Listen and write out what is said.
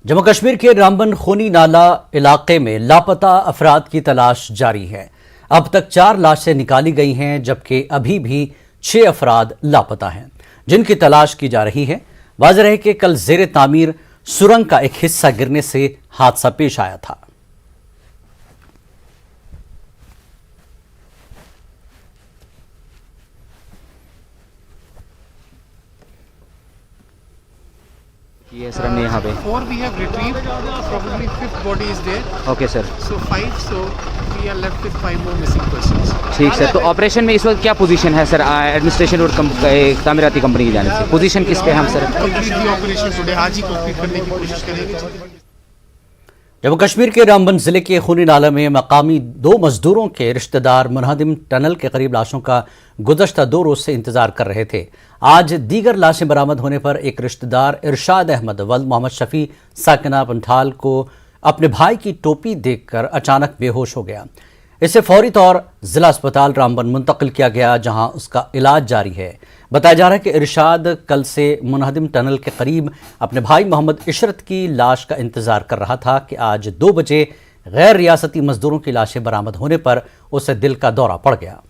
जम्मू कश्मीर के रामबन खूनी नाला इलाके में लापता अफराद की तलाश जारी है। अब तक 4 लाशें निकाली गई हैं, जबकि अभी भी 6 अफराद लापता हैं, जिनकी तलाश की जा रही है। वाज़ेह है कि कल ज़ेरे तामीर सुरंग का एक हिस्सा गिरने से हादसा पेश आया था। Yes, sir, हमने यहाँ पे 4 we have retrieved, probably 5th body is there. Okay sir, So 5, so we are left with 5 more missing persons. ठीक सर। तो ऑपरेशन में इस वक्त क्या पोजीशन है सर एडमिनिस्ट्रेशन और तामीराती कंपनी की जाने से? पोजीशन किस पे है हम sir? Complete the operation today, आज ही complete करने की कोशिश करेंगे। जम्मू कश्मीर के रामबन जिले के खूनी नाला में मकामी 2 मजदूरों के रिश्तेदार मुनहदिम टनल के करीब लाशों का गुज़श्ता 2 रोज से इंतजार कर रहे थे। आज दीगर लाशें बरामद होने पर एक रिश्तेदार इरशाद अहमद वल्द मोहम्मद शफी साकिना पंठाल को अपने भाई की टोपी देखकर अचानक बेहोश हो गया। इसे फौरी तौर जिला अस्पताल रामबन मुंतकिल किया गया, जहां उसका इलाज जारी है। बताया जा रहा है कि इरशाद कल से मुनहदिम टनल के करीब अपने भाई मोहम्मद इशरत की लाश का इंतजार कर रहा था कि आज 2 बजे गैर रियासती मजदूरों की लाशें बरामद होने पर उसे दिल का दौरा पड़ गया।